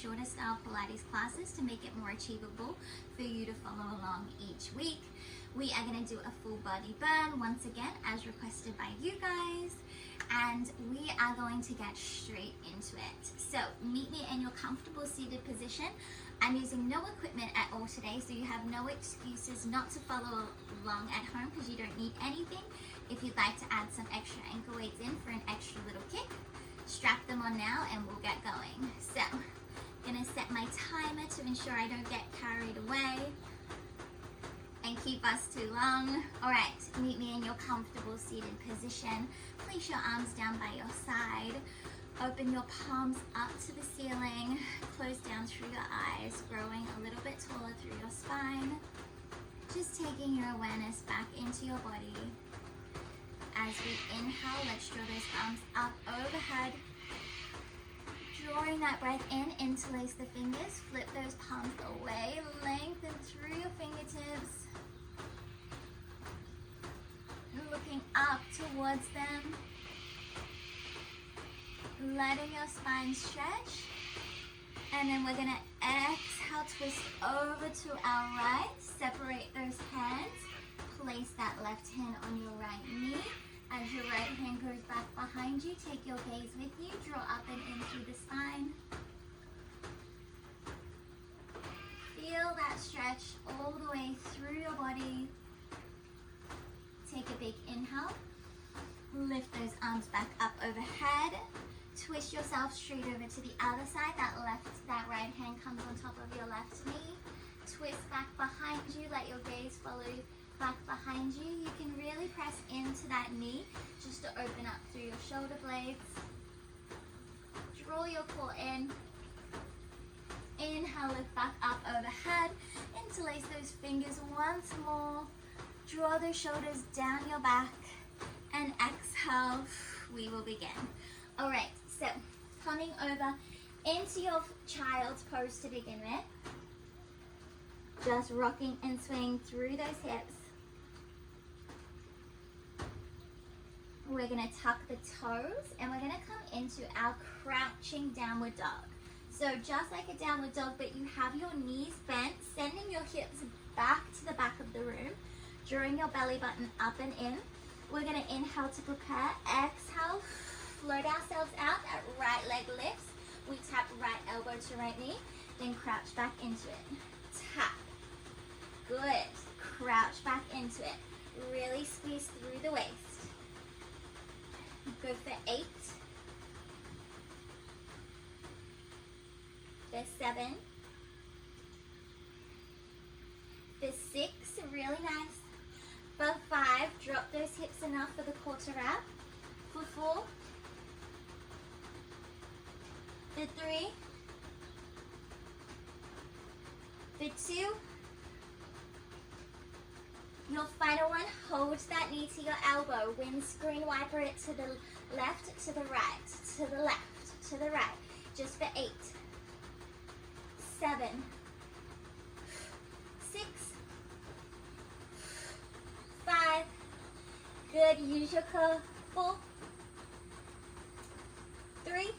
shorter style Pilates classes to make it more achievable for you to follow along each week. We are going to do a full body burn once again as requested by you guys, and we are going to get straight into it. So meet me in your comfortable seated position. I'm using no equipment at all today, so you have no excuses not to follow along at home because you don't need anything. If you'd like to add some extra ankle weights in for an extra little kick, strap them on now and we'll get going. So gonna set my timer to ensure I don't get carried away and keep us too long. All right, meet me in your comfortable seated position. Place your arms down by your side. Open your palms up to the ceiling. Close down through your eyes, growing a little bit taller through your spine. Just taking your awareness back into your body. As we inhale, let's draw those arms up overhead. Drawing that breath in, interlace the fingers, flip those palms away, lengthen through your fingertips. Looking up towards them. Letting your spine stretch. And then we're gonna exhale, twist over to our right. Separate those hands. Place that left hand on your right knee. As your right hand goes back behind you, take your gaze with you, draw up and in through the spine. Feel that stretch all the way through your body. Take a big inhale. Lift those arms back up overhead. Twist yourself straight over to the other side. That right hand comes on top of your left knee. Twist back behind you, let your gaze follow back behind you. You can really press into that knee just to open up through your shoulder blades. Draw your core in. Inhale, lift back up overhead. Interlace those fingers once more. Draw those shoulders down your back. And exhale, we will begin. All right, so coming over into your child's pose to begin with. Just rocking and swinging through those hips. We're gonna tuck the toes and we're gonna come into our crouching downward dog. So just like a downward dog, but you have your knees bent, sending your hips back to the back of the room, drawing your belly button up and in. We're gonna inhale to prepare, exhale, float ourselves out, that right leg lifts. We tap right elbow to right knee, then crouch back into it. Tap, good, crouch back into it. Really squeeze through the waist. Go for 8, for 7, for 6, really nice. For 5, drop those hips enough for the quarter wrap. For 4, for 3, for 2, your final one, hold that knee to your elbow, windscreen wiper it to the left, to the right, to the left, to the right, just for 8, 7, 6, 5, good, use your core, 4, 3,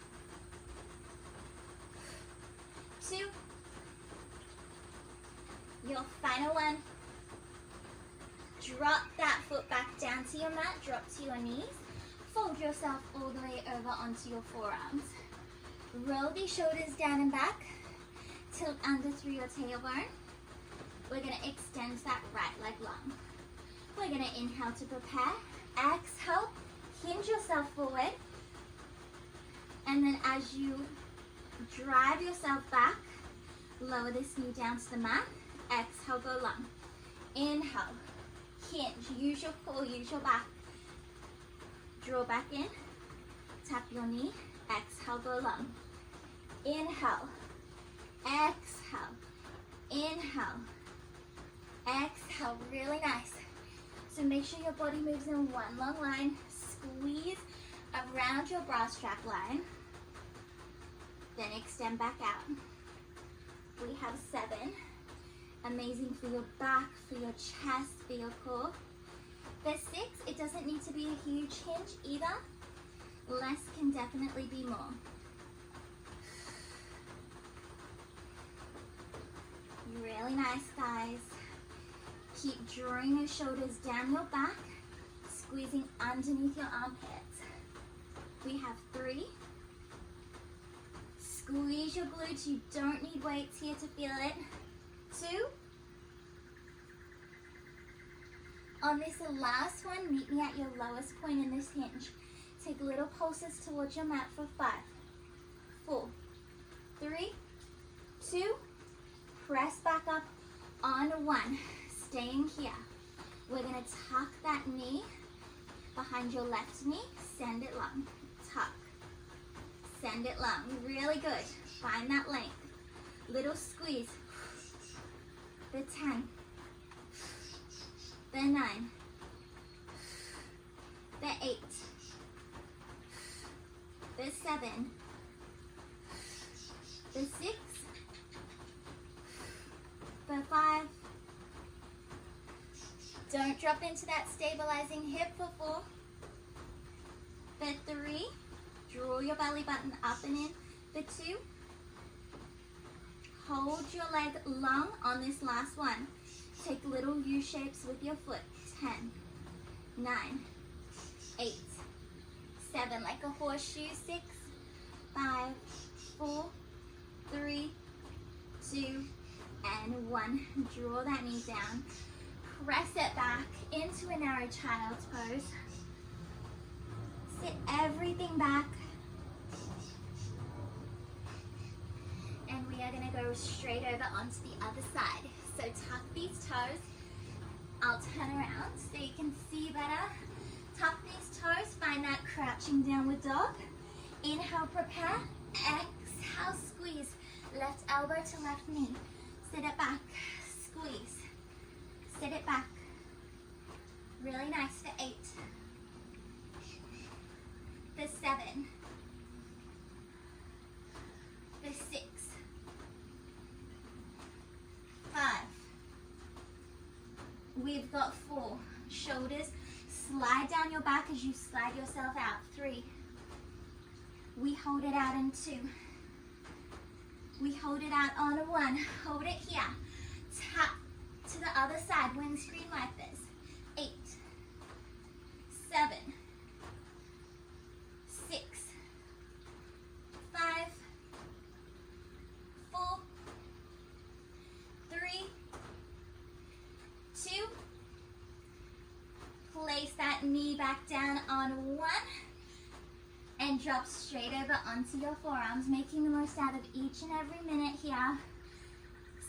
2, your final one. Drop that foot back down to your mat, drop to your knees. Fold yourself all the way over onto your forearms. Roll the shoulders down and back. Tilt under through your tailbone. We're gonna extend that right leg long. We're gonna inhale to prepare. Exhale, hinge yourself forward. And then as you drive yourself back, lower this knee down to the mat. Exhale, go long. Inhale. Hinge, use your core, use your back. Draw back in, tap your knee, exhale, go long. Inhale, exhale, inhale, exhale, really nice. So make sure your body moves in one long line, squeeze around your bra strap line, then extend back out. We have 7. Amazing for your back, for your chest, for your core. For 6, it doesn't need to be a huge hinge either. Less can definitely be more. Really nice, guys. Keep drawing your shoulders down your back, squeezing underneath your armpits. We have 3. Squeeze your glutes. You don't need weights here to feel it. 2. On this last one, meet me at your lowest point in this hinge. Take little pulses towards your mat for 5, 4, 3, 2, press back up on 1, staying here. We're gonna tuck that knee behind your left knee, send it long, tuck, send it long, really good. Find that length, little squeeze, the 10, the 9, the 8, the 7, the 6, the 5. Don't drop into that stabilizing hip for 4, the 3. Draw your belly button up and in, the 2. Hold your leg long on this last one. Take little U shapes with your foot. 10, 9, 8, 7, like a horseshoe. 6, 5, 4, 3, 2, and 1. Draw that knee down. Press it back into a narrow child's pose. Sit everything back. And we are going to go straight over onto the other side. So tuck these toes. I'll turn around so you can see better. Tuck these toes. Find that crouching downward dog. Inhale, prepare. Exhale, squeeze. Left elbow to left knee. Sit it back. Squeeze. Sit it back. Really nice for 8. The 7. The 6. 5. We've got 4. Shoulders, slide down your back as you slide yourself out. 3. We hold it out in 2. We hold it out on 1. Hold it here. Tap to the other side, windscreen like this. 8, 7, 6, 5, 4, 3, 2. Place that knee back down on 1 and drop straight over onto your forearms, making the most out of each and every minute here.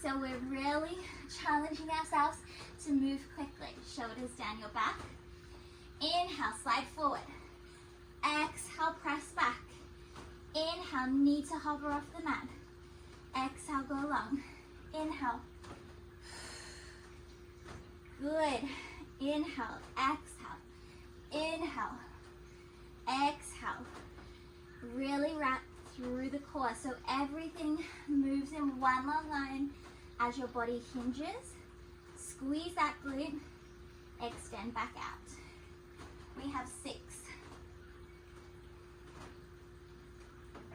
So we're really challenging ourselves to move quickly. Shoulders down your back. Inhale, slide forward. Exhale, press back. Inhale, knee to hover off the mat. Exhale, go long. Inhale. Good. Inhale, exhale. Inhale, exhale. Really wrap through the core so everything moves in one long line as your body hinges. Squeeze that glute, extend back out. We have 6.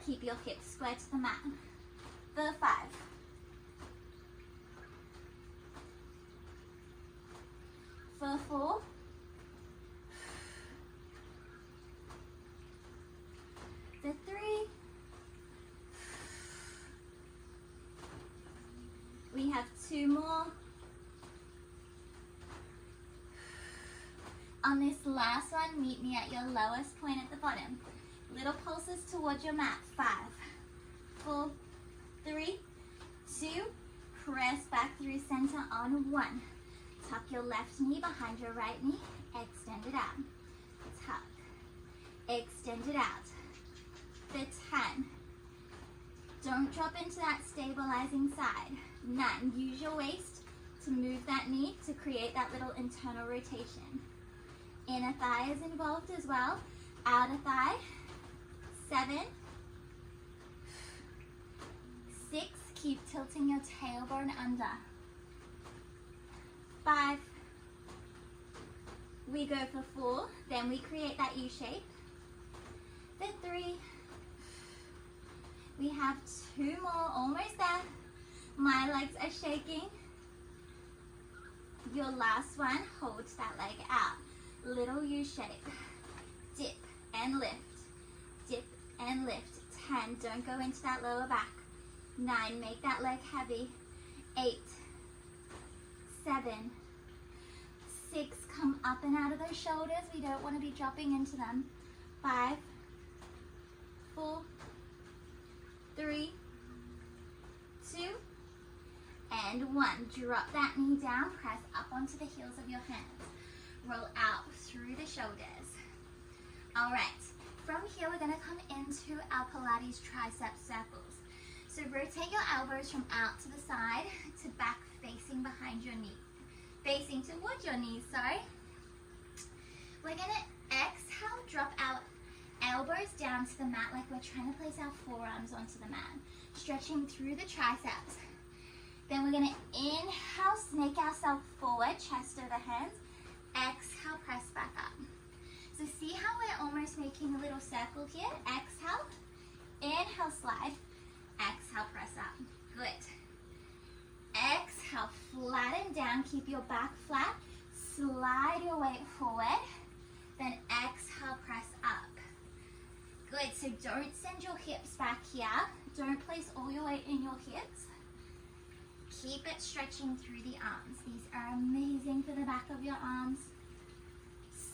Keep your hips square to the mat. The 5. For 4. The 3. We have 2 more. On this last one, meet me at your lowest point at the bottom. Little pulses towards your mat. 5, 4, 3, 2. Press back through center on 1. Tuck your left knee behind your right knee. Extend it out. Tuck. Extend it out. The 10. Don't drop into that stabilizing side. 9. Use your waist to move that knee to create that little internal rotation. Inner thigh is involved as well. Outer thigh. 7. 6. Keep tilting your tailbone under. 5. We go for 4. Then we create that U shape. The 3. We have 2 more, almost there. My legs are shaking. Your last one, hold that leg out. Little U shape. Dip and lift. Dip and lift. 10, don't go into that lower back. 9, make that leg heavy. 8, 7, 6, come up and out of those shoulders. We don't want to be dropping into them. 5, 4, 3, 2, and 1. Drop that knee down, press up onto the heels of your hands. Roll out through the shoulders. All right, from here we're gonna come into our Pilates tricep circles. So rotate your elbows from out to the side to back, facing behind your knee. Facing towards your knees, sorry. We're gonna exhale, drop our elbows down to the mat like we're trying to place our forearms onto the mat. Stretching through the triceps. Then we're gonna inhale, snake ourselves forward, chest over hands. Exhale, press back up. So see how we're almost making a little circle here? Exhale, inhale, slide. Exhale, press up. Good. Exhale, flatten down, keep your back flat. Slide your weight forward. Then exhale, press up. Good, so don't send your hips back here. Don't place all your weight in your hips. Keep it stretching through the arms. These are amazing for the back of your arms.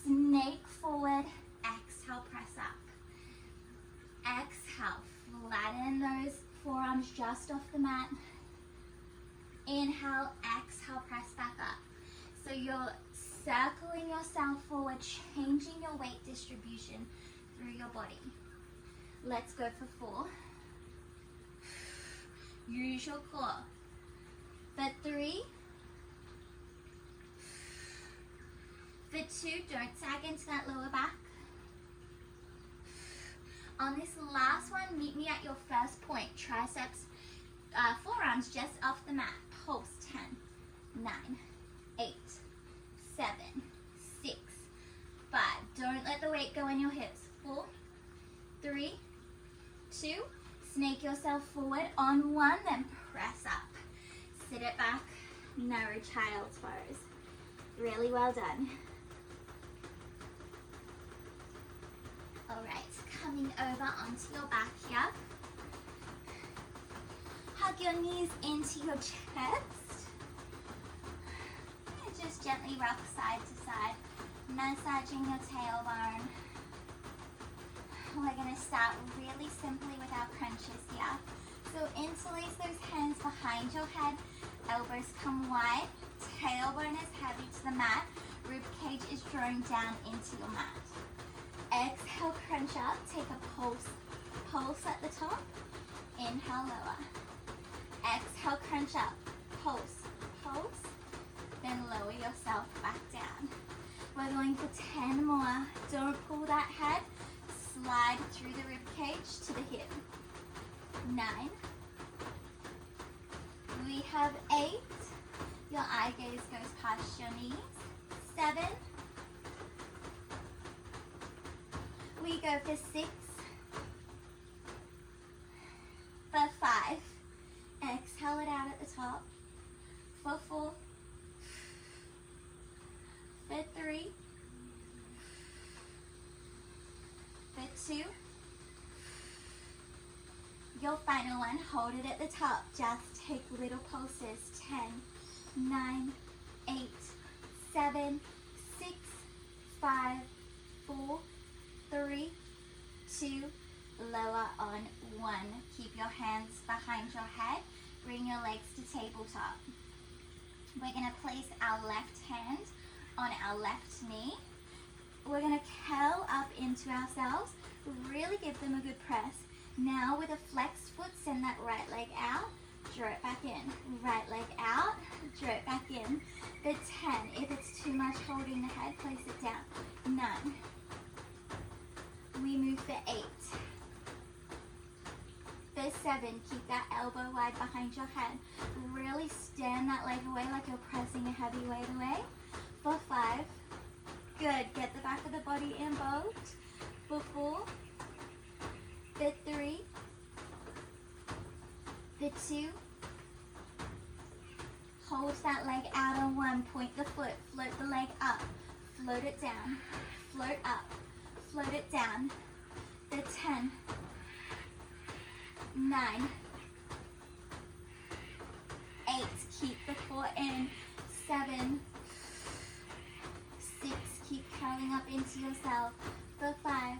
Snake forward, exhale, press up. Exhale, flatten those forearms just off the mat. Inhale, exhale, press back up. So you're circling yourself forward, changing your weight distribution through your body. Let's go for 4. Use your core. For 3. For 2, don't sag into that lower back. On this last one, meet me at your first point. Triceps, forearms just off the mat. Pulse. 10, 9, 8, 7, 6, 5. Don't let the weight go in your hips. 4, 3, 2. Snake yourself forward on 1, then press up. Sit it back, narrow child's pose. Really well done. All right, coming over onto your back here. Hug your knees into your chest. And just gently rock side to side, massaging your tailbone. We're gonna start really simply with our crunches here. So interlace those hands behind your head, elbows come wide, tailbone is heavy to the mat, rib cage is drawn down into your mat. Exhale, crunch up, take a pulse at the top, inhale, lower. Exhale, crunch up, pulse, then lower yourself back down. We're going for 10 more. Don't pull that head, slide through the rib cage to the hip. 9. We have 8. Your eye gaze goes past your knees. 7. We go for 6. For 5. Exhale it out at the top. For 4. For 3. For 2. Your final one, hold it at the top. Just take little pulses. 10, 9, 8, 7, 6, 5, 4, 3, 2, lower on 1. Keep your hands behind your head. Bring your legs to tabletop. We're going to place our left hand on our left knee. We're going to curl up into ourselves. Really give them a good press. Now with a flexed foot, send that right leg out, draw it back in. Right leg out, draw it back in. For 10, if it's too much holding the head, place it down. 9. We move for 8. For 7, keep that elbow wide behind your head. Really stand that leg away like you're pressing a heavy weight away. For 5. Good, get the back of the body involved. For 4. For 3, for 2, Hold that leg out on one, point the foot, float the leg up, float it down, float up, float it down. The 10, 9, 8, keep the 4 in, 7, 6, keep curling up into yourself, for 5,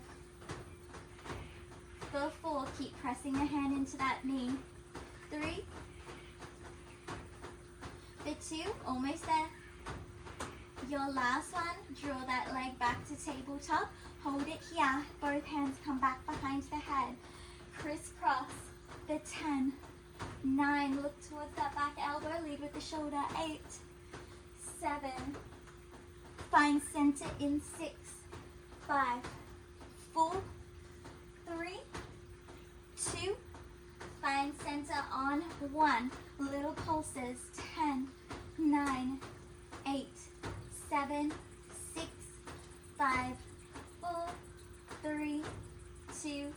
for 4, keep pressing your hand into that knee, 3, for 2, almost there. Your last one, draw that leg back to tabletop, hold it here, both hands come back behind the head, crisscross, the 10, 9, look towards that back elbow, lead with the shoulder, 8, 7, find center in 6, 5, 4, 3, 2, find center on 1, little pulses, 10, 9, 8, 7, 6, 5, 4, 3, 2,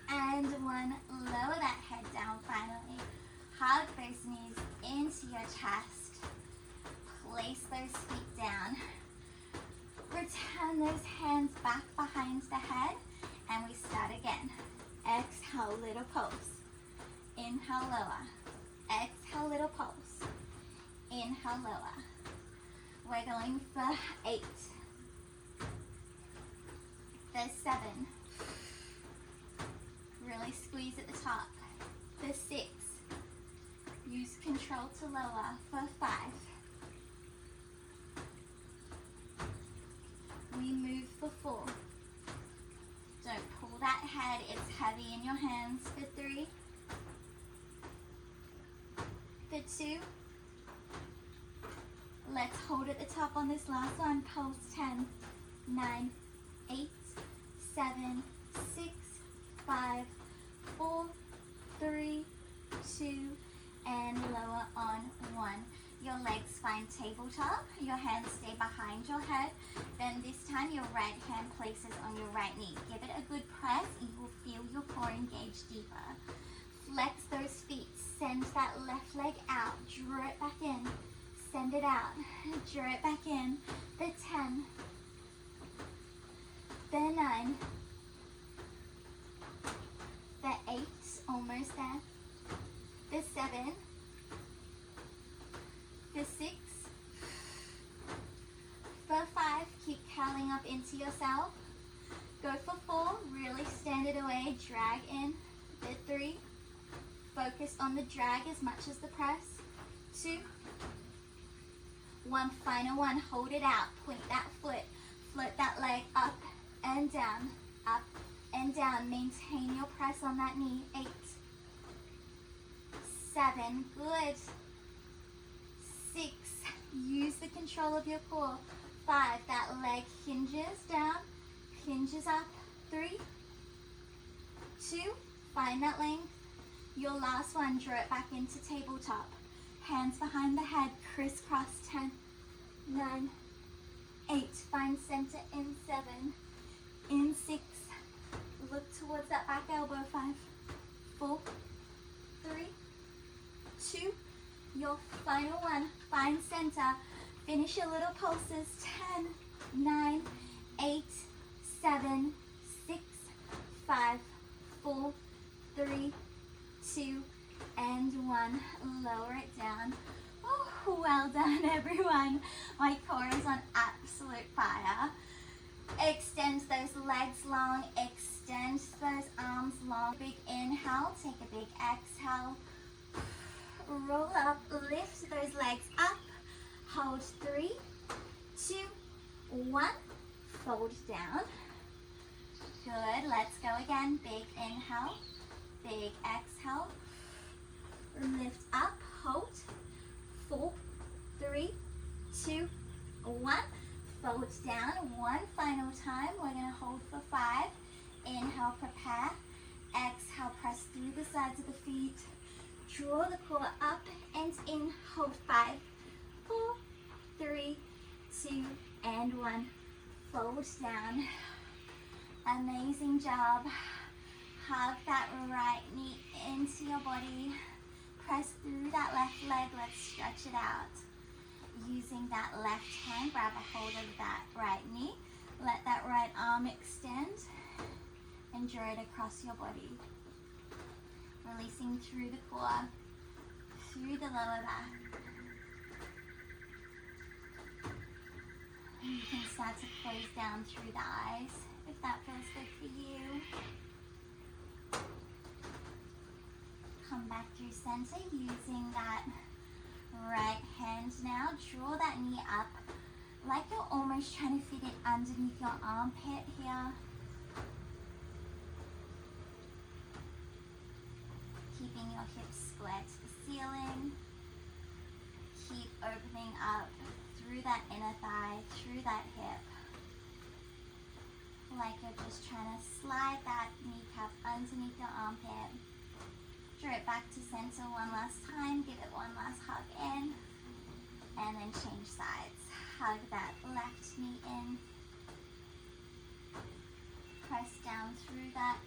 and 1. Lower that head down finally. Hug those knees into your chest. Place those feet down. Return those hands back behind the head, and we start again. Exhale, little pulse. Inhale, lower. Exhale, little pulse. Inhale, lower. We're going for 8. The 7. Really squeeze at the top. For 6. Use control to lower. For 5. We move for 4. Don't pull that head, it's heavy in your hands. For 3. For 2. Let's hold at the top on this last one. Pulse 10, 9, 8, 7, 6, 5, 4, 3, 2, and lower on 1. Your legs find tabletop. Your hands stay behind your head. Then this time your right hand places on your right knee. Give it a good press. You will feel your core engage deeper. Flex those feet. Send that left leg out. Draw it back in. Send it out. Draw it back in. The 10. The 9. The 8. Almost there. The 7. The 6. For 5. Keep curling up into yourself. Go for 4. Really stand it away. Drag in. The 3. Focus on the drag as much as the press. 2. 1, final one, hold it out, point that foot, float that leg up and down, maintain your press on that knee, 8, 7, good, 6, use the control of your core, 5, that leg hinges down, hinges up, 3, 2, find that length, your last one, draw it back into tabletop. Hands behind the head, crisscross, 10, 9, 8, find center in 7, in 6, look towards that back elbow, 5, 4, 3, 2, your final one, find center, finish your little pulses, 10, 9, 8, 7, 6, 5, 4, 3, 2, and 1. Lower it down. Oh, well done, everyone. My core is on absolute fire. Extend those legs long. Extend those arms long. Big inhale. Take a big exhale. Roll up. Lift those legs up. Hold 3, 2, 1. Fold down. Good. Let's go again. Big inhale. Big exhale. Lift up, hold, 4, 3, 2, 1, fold down, 1 final time, we're going to hold for 5, inhale, prepare, exhale, press through the sides of the feet, draw the core up and in, hold 5, 4, 3, 2, and 1, fold down, amazing job, hug that right knee into your body. Press through that left leg, let's stretch it out. Using that left hand, grab a hold of that right knee. Let that right arm extend and draw it across your body. Releasing through the core, through the lower back. And you can start to close down through the eyes if that feels good for you. Come back through center using that right hand now. Draw that knee up like you're almost trying to fit it underneath your armpit here. Keeping your hips square to the ceiling. Keep opening up through that inner thigh, through that hip. Like you're just trying to slide that kneecap underneath your armpit. Draw it back to center one last time. Give it one last hug in. And then change sides. Hug that left knee in. Press down through that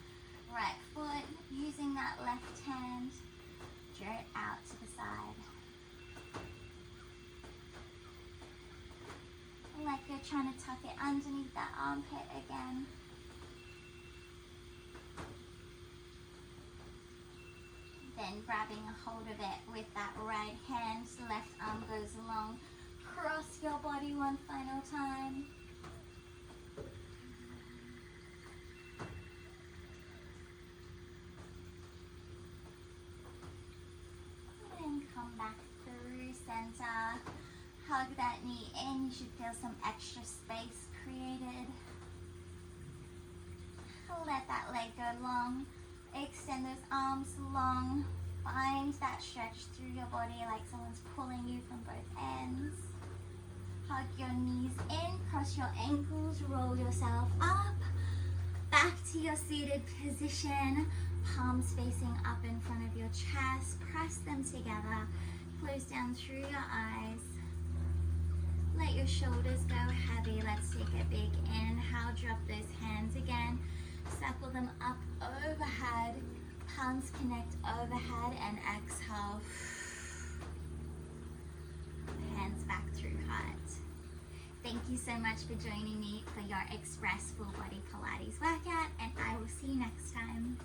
right foot. Using that left hand. Draw it out to the side. Like you're trying to tuck it underneath that armpit again. Then grabbing a hold of it with that right hand, the left arm goes along, cross your body one final time. And come back through center, hug that knee in, you should feel some extra space created. Let that leg go long. Extend those arms long. Find that stretch through your body like someone's pulling you from both ends. Hug your knees in, cross your ankles, roll yourself up. Back to your seated position. Palms facing up in front of your chest. Press them together. Close down through your eyes. Let your shoulders go heavy. Let's take a big inhale. Drop those hands again. Circle them up overhead. Palms connect overhead and exhale. Hands back through heart. Thank you so much for joining me for your Express Full Body Pilates workout, and I will see you next time.